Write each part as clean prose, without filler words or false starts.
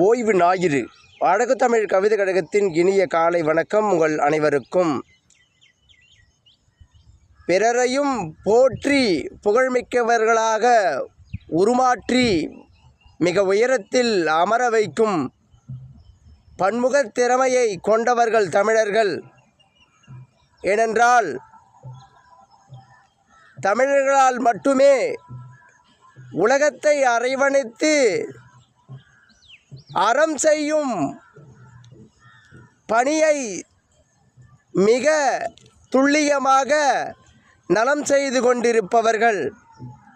ஓய்வு ஞாயிறு அழகு தமிழ் கவிதை கழகத்தின் இனிய காலை வணக்கம் உங்கள் அனைவருக்கும். பிறரையும் போற்றி புகழ்மிக்கவர்களாக உருமாற்றி மிக உயரத்தில் அமர வைக்கும் பன்முகத் திறமையை கொண்டவர்கள் தமிழர்கள். ஏனென்றால் தமிழர்களால் மட்டுமே உலகத்தை அரவணைத்து அறம் செய்யும் பணியை மிக துல்லியமாக நலம் செய்து கொண்டிருப்பவர்கள்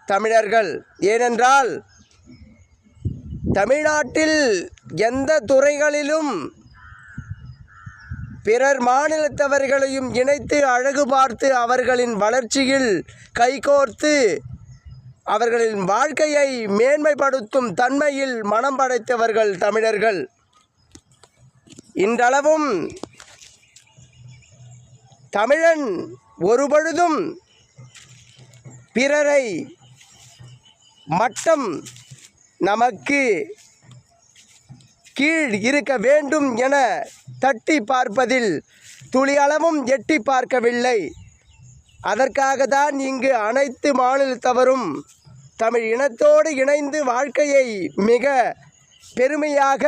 தமிழர்கள். ஏனென்றால் தமிழ்நாட்டில் எந்த துறைகளிலும் பிறர் மாநிலத்தவர்களையும் இணைத்து அழகு பார்த்து அவர்களின் வளர்ச்சியில் கைகோர்த்து அவர்களின் வாழ்க்கையை மேன்மைப்படுத்தும் தன்மையில் மனம் படைத்தவர்கள் தமிழர்கள். இன்றளவும் தமிழன் ஒருபொழுதும் பிறரை மட்டம் நமக்கு கீழ் இருக்க வேண்டும் என தட்டி பார்ப்பதில் துளியளவும் எட்டி பார்க்கவில்லை. அதற்காக தான் இங்கு அனைத்து மாநிலத்தவரும் தமிழ் இனத்தோடு இணைந்து வாழ்க்கையை மிக பெருமையாக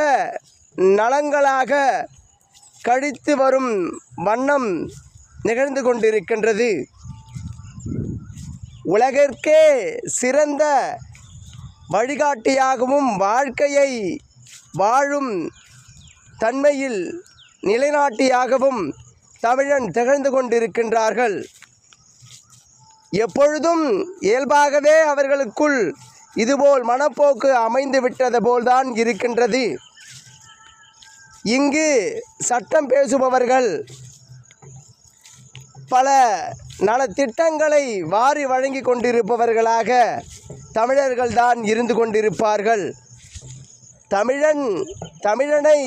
நலங்களாக கழித்து வரும் வண்ணம் நிகழ்ந்து கொண்டிருக்கின்றது. உலகிற்கே சிறந்த வழிகாட்டியாகவும் வாழ்க்கையை வாழும் தன்மையில் நிலைநாட்டியாகவும் தமிழன் திகழ்ந்து கொண்டிருக்கின்றார்கள். எப்பொழுதும் இயல்பாகவே அவர்களுக்குள் இதுபோல் மனப்போக்கு அமைந்து விட்டது போல்தான் இருக்கின்றது. இங்கு சட்டம் பேசுபவர்கள் பல நலத்திட்டங்களை வாரி வழங்கி கொண்டிருப்பவர்களாக தமிழர்கள்தான் இருந்து கொண்டிருப்பார்கள். தமிழனை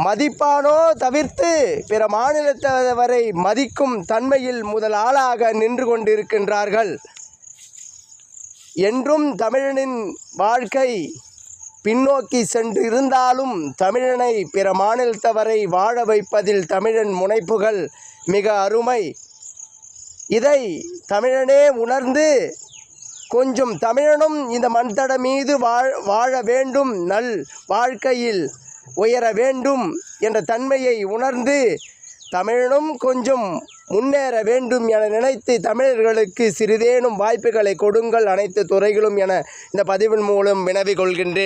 மதிப்பானோ தவிர்த்து பிற மாநிலத்தவரை மதிக்கும் தன்மையில் முதல் ஆளாக நின்று கொண்டிருக்கின்றார்கள். என்றும் தமிழனின் வாழ்க்கை பின்னோக்கி சென்று இருந்தாலும் தமிழனை பிற மாநிலத்தவரை வாழ வைப்பதில் தமிழன் முனைப்புகள் மிக அருமை. இதை தமிழனே உணர்ந்து கொஞ்சம் தமிழனும் இந்த மண்தட மீது வாழ வேண்டும், நல் வாழ்க்கையில் உயர வேண்டும் என்ற தன்மையை உணர்ந்து தமிழனும் கொஞ்சம் முன்னேற வேண்டும் என நினைத்து தமிழர்களுக்கு சிறிதேனும் வாய்ப்புகளை கொடுங்கள் அனைத்து துறைகளும் என இந்த பதிவின் மூலம் வினவிக் கொள்கின்றேன்.